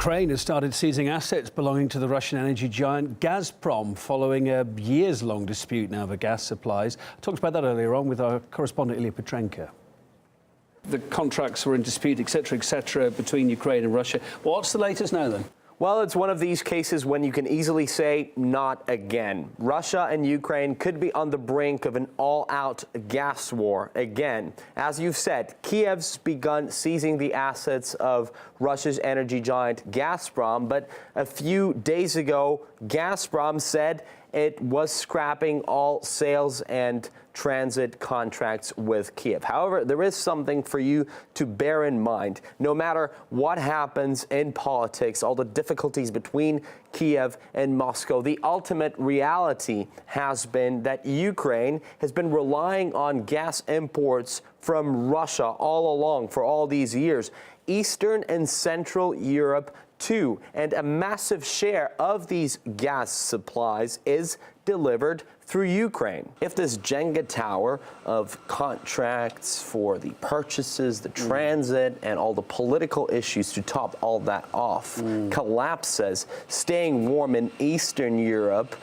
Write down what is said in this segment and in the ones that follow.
Ukraine has started seizing assets belonging to the Russian energy giant Gazprom following a years-long dispute now over gas supplies. I talked about that earlier on with our correspondent Ilya Petrenko. The contracts were in dispute, etc., between Ukraine and Russia. What's the latest now, then? Well, it's one of these cases when you can easily say, not again. Russia and Ukraine could be on the brink of an all-out gas war again. As you've said, Kiev's begun seizing the assets of Russia's energy giant Gazprom, but a few days ago, Gazprom said it was scrapping all sales and transit contracts with Kiev. However, there is something for you to bear in mind. No matter what happens in politics, all the difficulties between Kiev and Moscow, the ultimate reality has been that Ukraine has been relying on gas imports from Russia all along for all these years. Eastern and Central Europe too, and a massive share of these gas supplies is delivered through Ukraine. If this Jenga tower of contracts for the purchases, the transit, and all the political issues to top all that off collapses, staying warm in Eastern Europe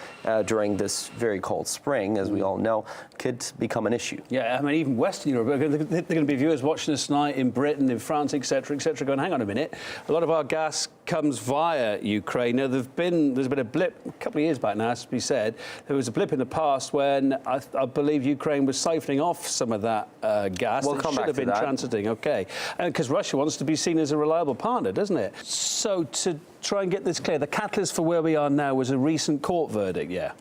during this very cold spring, as we all know, could become an issue. Yeah, I mean, even Western Europe, there are going to be viewers watching us tonight in Britain, in France, etc., going, hang on a minute, a lot of our gas comes via Ukraine. Now, there's been a blip a couple of years back now, has to be said. There was a blip in the past when I believe Ukraine was siphoning off some of that gas that should have been transiting. Okay, because Russia wants to be seen as a reliable partner, doesn't it? So to try and get this clear, the catalyst for where we are now was a recent court verdict, yeah?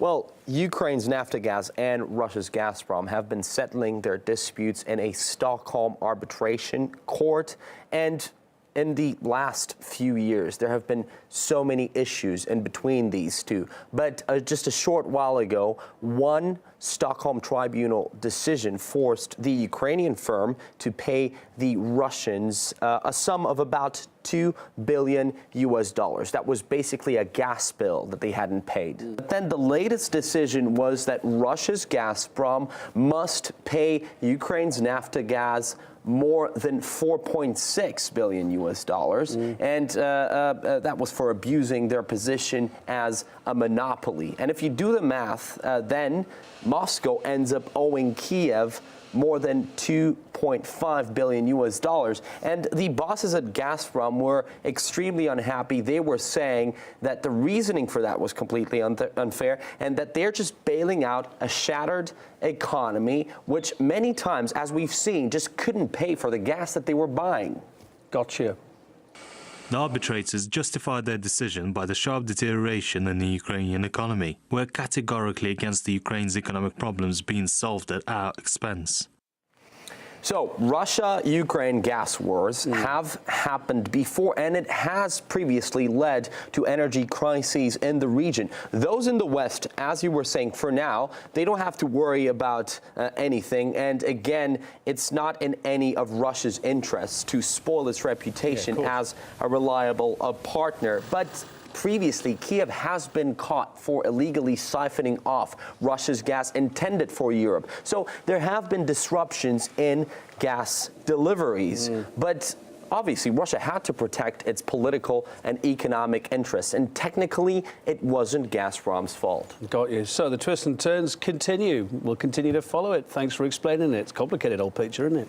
Well, Ukraine's Naftogaz and Russia's Gazprom have been settling their disputes in a Stockholm arbitration court, and in the last few years, there have been so many issues in between these two. But just a short while ago, one Stockholm tribunal decision forced the Ukrainian firm to pay the Russians a sum of about $2 billion. That was basically a gas bill that they hadn't paid. But then the latest decision was that Russia's Gazprom must pay Ukraine's Naftogaz more than $4.6 billion, and that was for abusing their position as a monopoly. And if you do the math, then Moscow ends up owing Kiev more than $2.5 billion. And the bosses at Gazprom were extremely unhappy. They were saying that the reasoning for that was completely unfair, and that they're just bailing out a shattered economy, which many times, as we've seen, just couldn't pay for the gas that they were buying. Gotcha. The arbitrators justified their decision by the sharp deterioration in the Ukrainian economy. We're categorically against the Ukraine's economic problems being solved at our expense. So, Russia-Ukraine gas wars have happened before, and it has previously led to energy crises in the region. Those in the West, as you were saying, for now, they don't have to worry about anything. And again, it's not in any of Russia's interests to spoil its reputation as a reliable partner. But previously, Kiev has been caught for illegally siphoning off Russia's gas intended for Europe. So there have been disruptions in gas deliveries. But obviously, Russia had to protect its political and economic interests. And technically, it wasn't Gazprom's fault. Got you. So the twists and turns continue. We'll continue to follow it. Thanks for explaining it. It's a complicated old picture, isn't it?